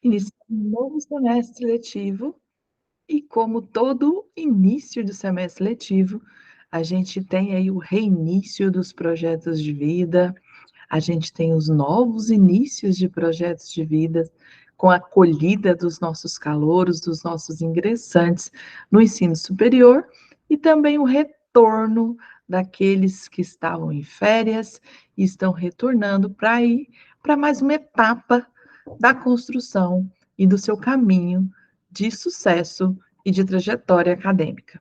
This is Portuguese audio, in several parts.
Iniciando um novo semestre letivo e, como todo início de semestre letivo, a gente tem aí o reinício dos projetos de vida, a gente tem os novos inícios de projetos de vida, com a acolhida dos nossos calouros, dos nossos ingressantes no ensino superior, e também o retorno daqueles que estavam em férias e estão retornando para ir para mais uma etapa da construção e do seu caminho de sucesso e de trajetória acadêmica.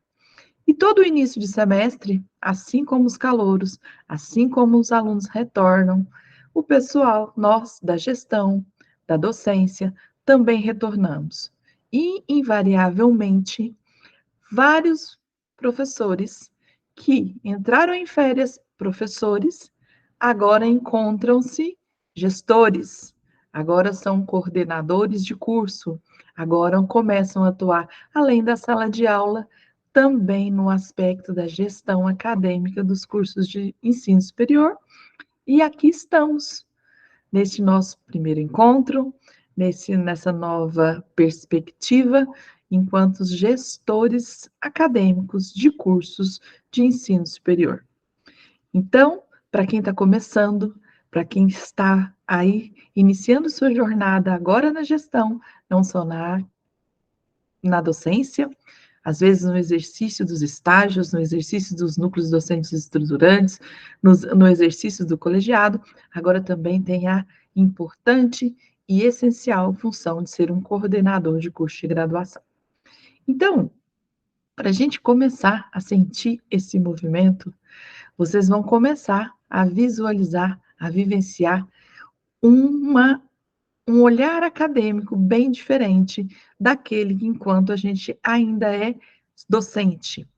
E todo o início de semestre, assim como os calouros, assim como os alunos retornam, o pessoal, nós da gestão, da docência, também retornamos. E, invariavelmente, vários professores que entraram em férias, professores, agora encontram-se gestores, agora são coordenadores de curso, agora começam a atuar, além da sala de aula, também no aspecto da gestão acadêmica dos cursos de ensino superior. E aqui estamos, neste nosso primeiro encontro, nessa nova perspectiva, enquanto gestores acadêmicos de cursos de ensino superior. Então, para quem está começando, para quem está aí iniciando sua jornada agora na gestão, não só na docência, às vezes no exercício dos estágios, no exercício dos núcleos docentes estruturantes, no exercício do colegiado, agora também tem a importante e essencial função de ser um coordenador de curso de graduação. Então, para a gente começar a sentir esse movimento, vocês vão começar a visualizar, a vivenciar um olhar acadêmico bem diferente daquele que enquanto a gente ainda é docente.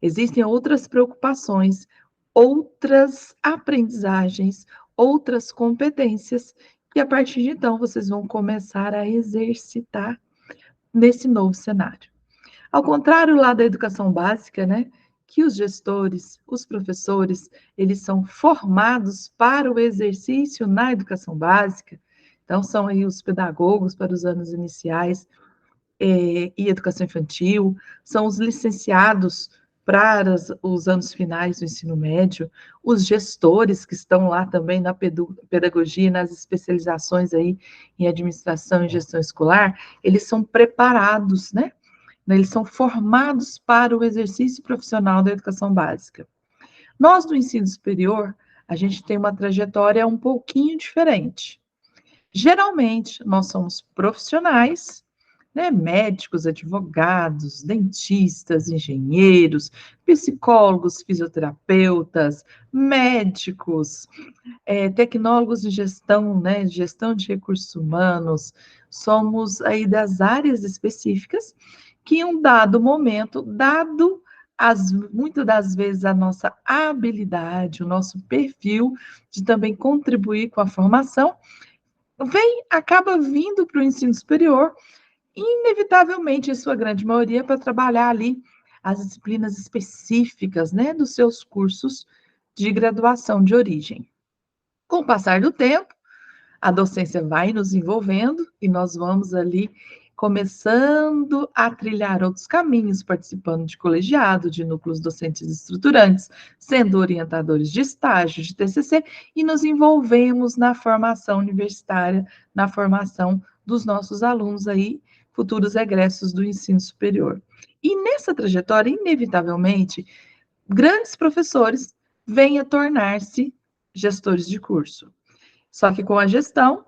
Existem outras preocupações, outras aprendizagens, outras competências que a partir de então vocês vão começar a exercitar nesse novo cenário. Ao contrário lá da educação básica, né, que os gestores, os professores, eles são formados para o exercício na educação básica, então são aí os pedagogos para os anos iniciais e educação infantil, são os licenciados para os anos finais do ensino médio, os gestores que estão lá também na pedagogia, nas especializações aí em administração e gestão escolar, eles são preparados, né? Eles são formados para o exercício profissional da educação básica. Nós, do ensino superior, a gente tem uma trajetória um pouquinho diferente. Geralmente, nós somos profissionais, né, médicos, advogados, dentistas, engenheiros, psicólogos, fisioterapeutas, médicos, tecnólogos de gestão, né, gestão de recursos humanos, somos aí das áreas específicas que em um dado momento, dado muitas das vezes a nossa habilidade, o nosso perfil de também contribuir com a formação, acaba vindo para o ensino superior, inevitavelmente, em sua grande maioria, para trabalhar ali as disciplinas específicas, né, dos seus cursos de graduação de origem. Com o passar do tempo, a docência vai nos envolvendo e nós vamos ali começando a trilhar outros caminhos, participando de colegiado, de núcleos docentes estruturantes, sendo orientadores de estágio, de TCC, e nos envolvemos na formação universitária, na formação dos nossos alunos aí, futuros egressos do ensino superior. E nessa trajetória, inevitavelmente, grandes professores vêm a tornar-se gestores de curso. Só que com a gestão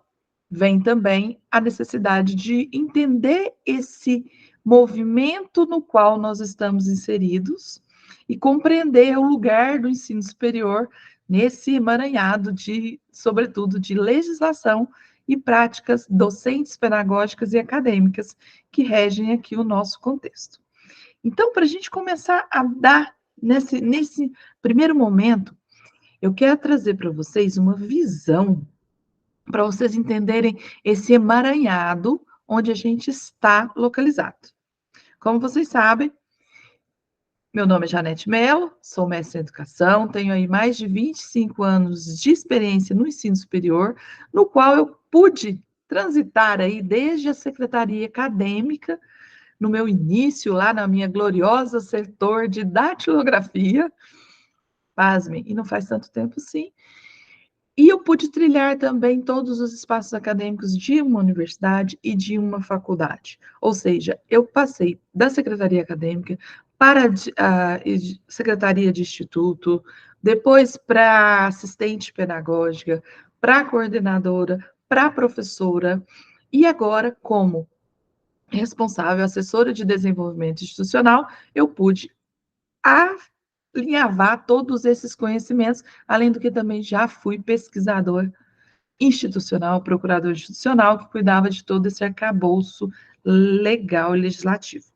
vem também a necessidade de entender esse movimento no qual nós estamos inseridos e compreender o lugar do ensino superior nesse emaranhado de, sobretudo, de legislação e práticas docentes, pedagógicas e acadêmicas que regem aqui o nosso contexto. Então, para a gente começar a dar, nesse primeiro momento, eu quero trazer para vocês uma visão para vocês entenderem esse emaranhado onde a gente está localizado. Como vocês sabem, meu nome é Janete Mello, sou mestre em educação, tenho aí mais de 25 anos de experiência no ensino superior, no qual eu pude transitar aí desde a secretaria acadêmica, no meu início, lá na minha gloriosa setor de datilografia, pasmem, e não faz tanto tempo assim, e eu pude trilhar também todos os espaços acadêmicos de uma universidade e de uma faculdade. Ou seja, eu passei da secretaria acadêmica para a secretaria de instituto, depois para assistente pedagógica, para coordenadora, para professora, e agora, como responsável, assessora de desenvolvimento institucional, eu pude alinhavar todos esses conhecimentos, além do que também já fui pesquisador institucional, procurador institucional, que cuidava de todo esse arcabouço legal e legislativo.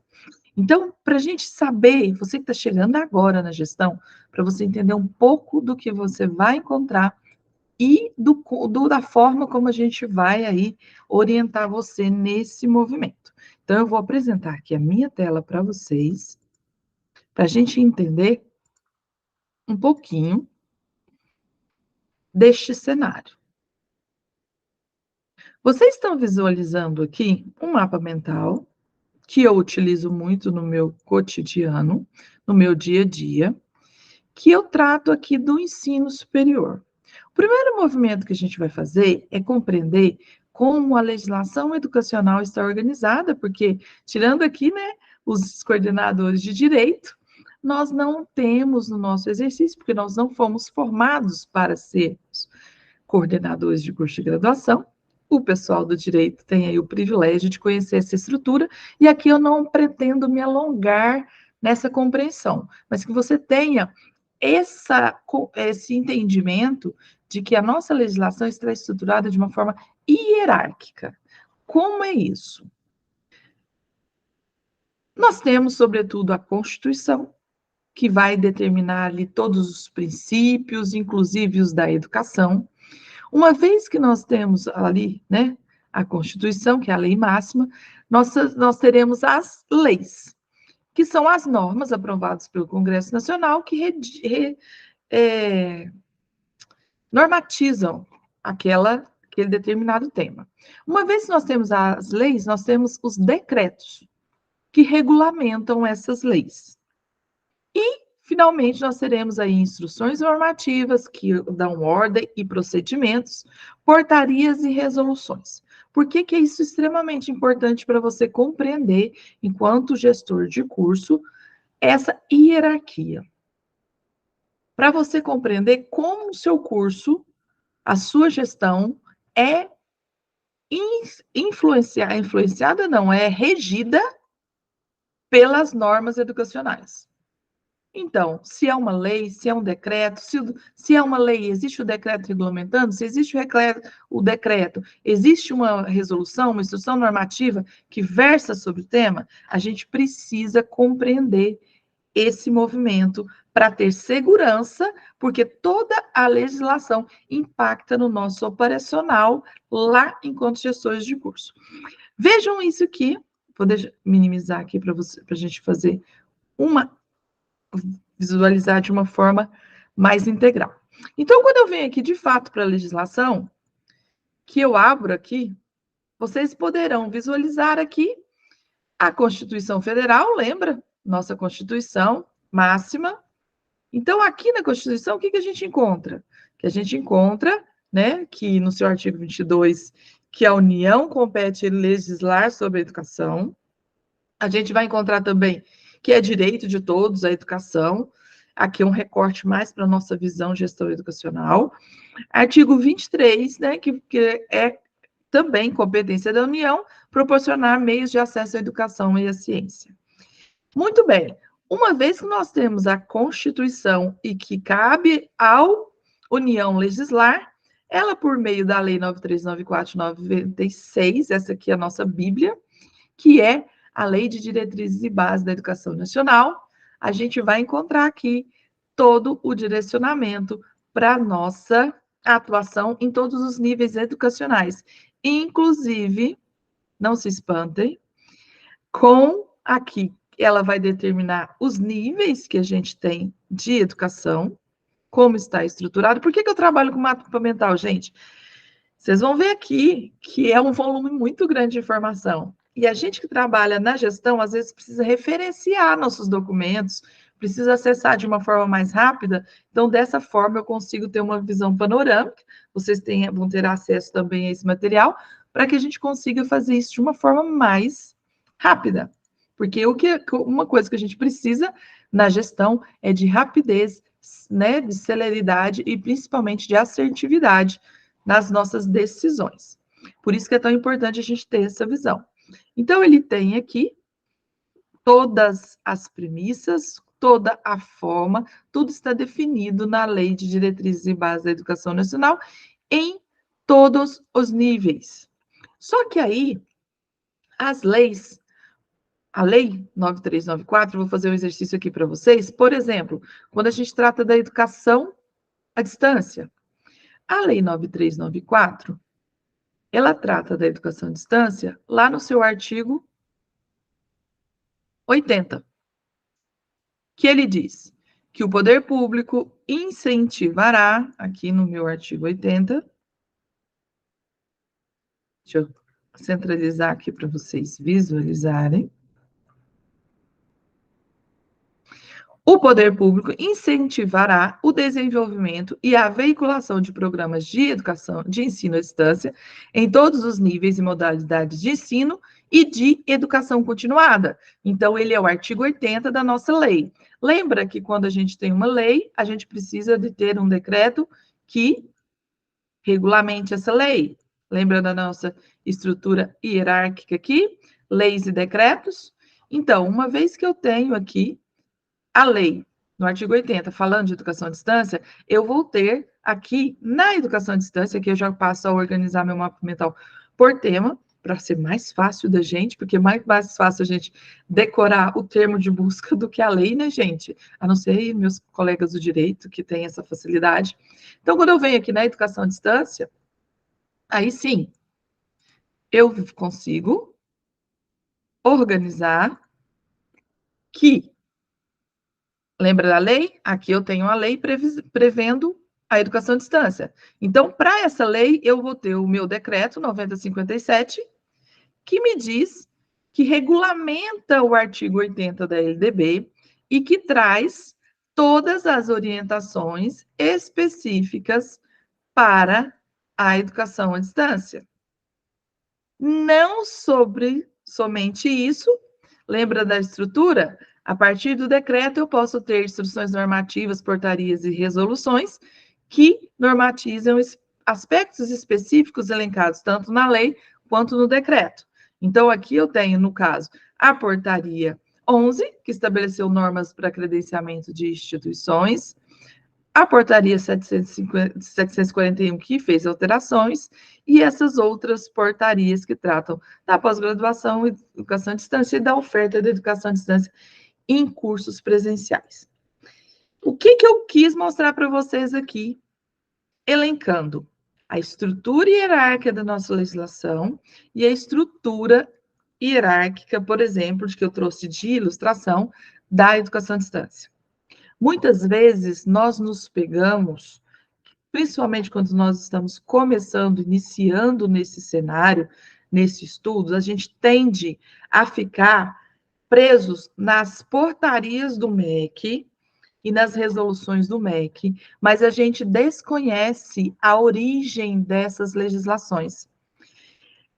Então, para a gente saber, você que está chegando agora na gestão, para você entender um pouco do que você vai encontrar e da forma como a gente vai aí orientar você nesse movimento. Então, eu vou apresentar aqui a minha tela para vocês, para a gente entender um pouquinho deste cenário. Vocês estão visualizando aqui um mapa mental que eu utilizo muito no meu cotidiano, no meu dia a dia, que eu trato aqui do ensino superior. O primeiro movimento que a gente vai fazer é compreender como a legislação educacional está organizada, porque, tirando aqui, né, os coordenadores de direito, nós não temos no nosso exercício, porque nós não fomos formados para sermos coordenadores de curso de graduação. O pessoal do direito tem aí o privilégio de conhecer essa estrutura, e aqui eu não pretendo me alongar nessa compreensão, mas que você tenha esse entendimento de que a nossa legislação está estruturada de uma forma hierárquica. Como é isso? Nós temos, sobretudo, a Constituição, que vai determinar ali todos os princípios, inclusive os da educação. Uma vez que nós temos ali, né, a Constituição, que é a lei máxima, nós teremos as leis, que são as normas aprovadas pelo Congresso Nacional, que normatizam aquele determinado tema. Uma vez que nós temos as leis, nós temos os decretos, que regulamentam essas leis. E, finalmente, nós teremos aí instruções normativas que dão ordem e procedimentos, portarias e resoluções. Por que é isso extremamente importante para você compreender, enquanto gestor de curso, essa hierarquia? Para você compreender como o seu curso, a sua gestão é influenciada, não, é regida pelas normas educacionais. Então, se é uma lei, se é um decreto, se é uma lei, existe o decreto regulamentando, se existe o decreto, existe uma resolução, uma instrução normativa que versa sobre o tema, a gente precisa compreender esse movimento para ter segurança, porque toda a legislação impacta no nosso operacional lá enquanto gestores de curso. Vejam isso aqui, vou minimizar aqui para a gente fazer visualizar de uma forma mais integral. Então, quando eu venho aqui de fato para a legislação, que eu abro aqui, vocês poderão visualizar aqui a Constituição Federal, lembra? Nossa Constituição máxima. Então, aqui na Constituição, o que a gente encontra? Que a gente encontra, né, que no seu artigo 22, que a União compete legislar sobre a educação. A gente vai encontrar também que é direito de todos a educação. Aqui é um recorte mais para a nossa visão de gestão educacional. Artigo 23, né, que é também competência da União, proporcionar meios de acesso à educação e à ciência. Muito bem. Uma vez que nós temos a Constituição e que cabe à União legislar, ela, por meio da Lei 9394/96, essa aqui é a nossa Bíblia, que é a Lei de Diretrizes e Bases da Educação Nacional, a gente vai encontrar aqui todo o direcionamento para a nossa atuação em todos os níveis educacionais, inclusive, não se espantem, com aqui, ela vai determinar os níveis que a gente tem de educação, como está estruturado. Por que eu trabalho com mapa mental, gente? Vocês vão ver aqui que é um volume muito grande de informação. E a gente que trabalha na gestão, às vezes, precisa referenciar nossos documentos, precisa acessar de uma forma mais rápida. Então, dessa forma, eu consigo ter uma visão panorâmica. Vocês vão ter acesso também a esse material, para que a gente consiga fazer isso de uma forma mais rápida. Porque uma coisa que a gente precisa na gestão é de rapidez, né, de celeridade e principalmente de assertividade nas nossas decisões. Por isso que é tão importante a gente ter essa visão. Então, ele tem aqui todas as premissas, toda a forma, tudo está definido na Lei de Diretrizes e Bases da Educação Nacional em todos os níveis. Só que aí, as leis, a Lei 9394, vou fazer um exercício aqui para vocês, por exemplo, quando a gente trata da educação à distância, a Lei 9394, ela trata da educação à distância lá no seu artigo 80, que ele diz que o poder público incentivará, aqui no meu artigo 80, deixa eu centralizar aqui para vocês visualizarem. O poder público incentivará o desenvolvimento e a veiculação de programas de educação, de ensino à distância, em todos os níveis e modalidades de ensino e de educação continuada. Então, ele é o artigo 80 da nossa lei. Lembra que quando a gente tem uma lei, a gente precisa de ter um decreto que regulamente essa lei. Lembra da nossa estrutura hierárquica aqui? Leis e decretos? Então, uma vez que eu tenho aqui a lei, no artigo 80, falando de educação à distância, eu vou ter aqui, na educação à distância, que eu já passo a organizar meu mapa mental por tema, para ser mais fácil da gente, porque é mais fácil a gente decorar o termo de busca do que a lei, né, gente? A não ser meus colegas do direito, que têm essa facilidade. Então, quando eu venho aqui na educação à distância, aí sim, eu consigo organizar que, lembra da lei? Aqui eu tenho a lei prevendo a educação à distância. Então, para essa lei, eu vou ter o meu decreto 9057, que me diz, que regulamenta o artigo 80 da LDB e que traz todas as orientações específicas para a educação à distância. Não sobre somente isso, lembra da estrutura? A partir do decreto, eu posso ter instruções normativas, portarias e resoluções que normatizam aspectos específicos elencados tanto na lei quanto no decreto. Então, aqui eu tenho, no caso, a portaria 11, que estabeleceu normas para credenciamento de instituições, a portaria 741, que fez alterações, e essas outras portarias que tratam da pós-graduação, educação à distância e da oferta de educação à distância em cursos presenciais. O que eu quis mostrar para vocês aqui, elencando a estrutura hierárquica da nossa legislação e a estrutura hierárquica, por exemplo, de que eu trouxe de ilustração, da educação à distância. Muitas vezes nós nos pegamos, principalmente quando nós estamos começando, iniciando nesse cenário, nesse estudo, a gente tende a ficar presos nas portarias do MEC e nas resoluções do MEC, mas a gente desconhece a origem dessas legislações.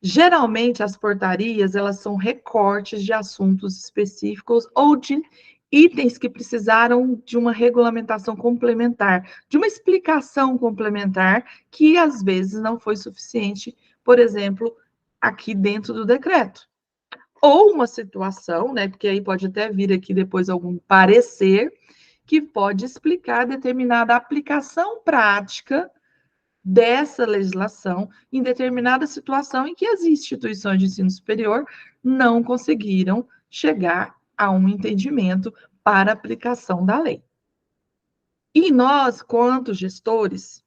Geralmente, as portarias, elas são recortes de assuntos específicos ou de itens que precisaram de uma regulamentação complementar, de uma explicação complementar, que às vezes não foi suficiente, por exemplo, aqui dentro do decreto. Ou uma situação, né, porque aí pode até vir aqui depois algum parecer, que pode explicar determinada aplicação prática dessa legislação em determinada situação em que as instituições de ensino superior não conseguiram chegar a um entendimento para aplicação da lei. E nós, quanto gestores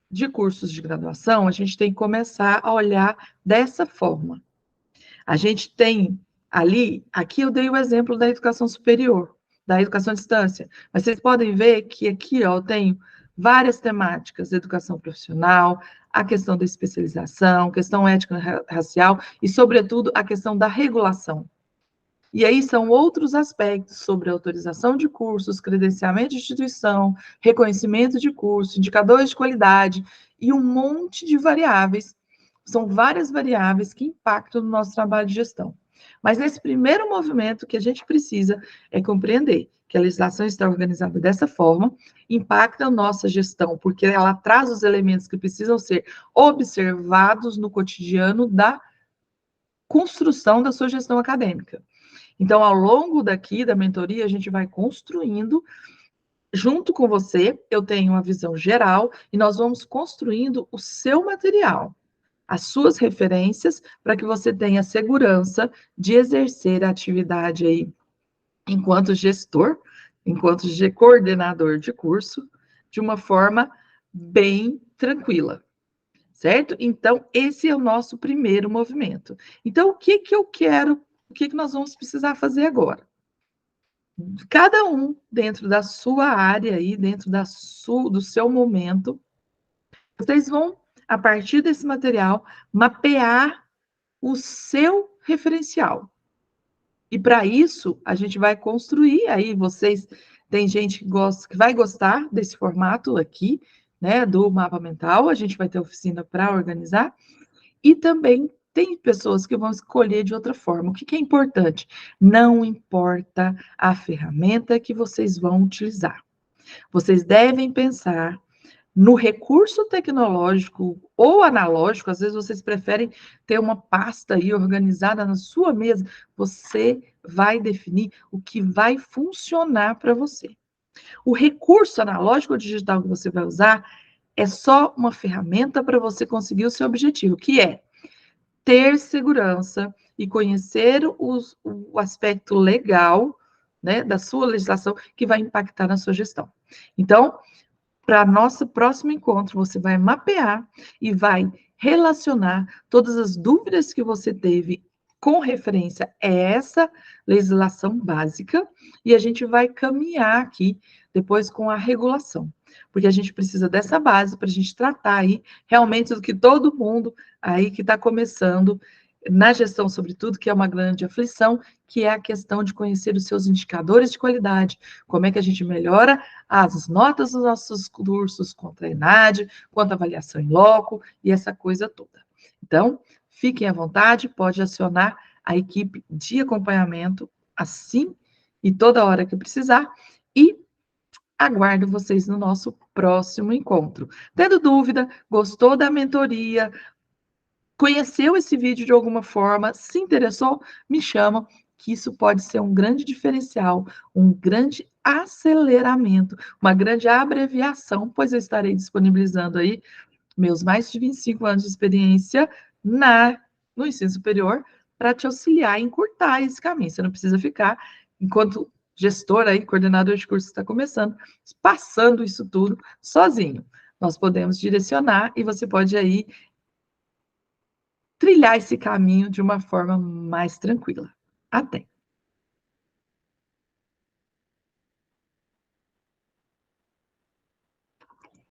de cursos de graduação, a gente tem que começar a olhar dessa forma. A gente tem ali, aqui eu dei o exemplo da educação superior, da educação à distância, mas vocês podem ver que aqui, ó, eu tenho várias temáticas, educação profissional, a questão da especialização, questão étnico-racial e, sobretudo, a questão da regulação. E aí são outros aspectos sobre autorização de cursos, credenciamento de instituição, reconhecimento de curso, indicadores de qualidade e um monte de variáveis. São várias variáveis que impactam no nosso trabalho de gestão. Mas nesse primeiro movimento, o que a gente precisa é compreender que a legislação está organizada dessa forma, impacta a nossa gestão, porque ela traz os elementos que precisam ser observados no cotidiano da construção da sua gestão acadêmica. Então, ao longo daqui da mentoria, a gente vai construindo, junto com você, eu tenho uma visão geral, e nós vamos construindo o seu material, as suas referências, para que você tenha segurança de exercer a atividade aí, enquanto gestor, enquanto coordenador de curso, de uma forma bem tranquila, certo? Então, esse é o nosso primeiro movimento. Então, o que eu quero, o que nós vamos precisar fazer agora? Cada um dentro da sua área aí, dentro do seu momento, vocês vão, a partir desse material, mapear o seu referencial. E para isso, a gente vai construir, aí vocês, tem gente que vai gostar desse formato aqui, né, do mapa mental, a gente vai ter oficina para organizar, e também tem pessoas que vão escolher de outra forma. O que é importante? Não importa a ferramenta que vocês vão utilizar. Vocês devem pensar no recurso tecnológico ou analógico, às vezes vocês preferem ter uma pasta aí organizada na sua mesa, você vai definir o que vai funcionar para você. O recurso analógico ou digital que você vai usar é só uma ferramenta para você conseguir o seu objetivo, que é ter segurança e conhecer o aspecto legal, né, da sua legislação que vai impactar na sua gestão. Então, para nosso próximo encontro, você vai mapear e vai relacionar todas as dúvidas que você teve com referência a essa legislação básica e a gente vai caminhar aqui depois com a regulação, porque a gente precisa dessa base para a gente tratar aí realmente do que todo mundo aí que está começando na gestão, sobretudo, que é uma grande aflição, que é a questão de conhecer os seus indicadores de qualidade, como é que a gente melhora as notas dos nossos cursos contra a ENAD, quanto à avaliação em loco e essa coisa toda. Então, fiquem à vontade, pode acionar a equipe de acompanhamento assim e toda hora que precisar e aguardo vocês no nosso próximo encontro. Tendo dúvida, gostou da mentoria, conheceu esse vídeo de alguma forma, se interessou, me chama, que isso pode ser um grande diferencial, um grande aceleramento, uma grande abreviação, pois eu estarei disponibilizando aí meus mais de 25 anos de experiência no ensino superior para te auxiliar a encurtar esse caminho. Você não precisa ficar, enquanto gestor aí, coordenador de curso está começando, passando isso tudo sozinho. Nós podemos direcionar e você pode aí trilhar esse caminho de uma forma mais tranquila. Até!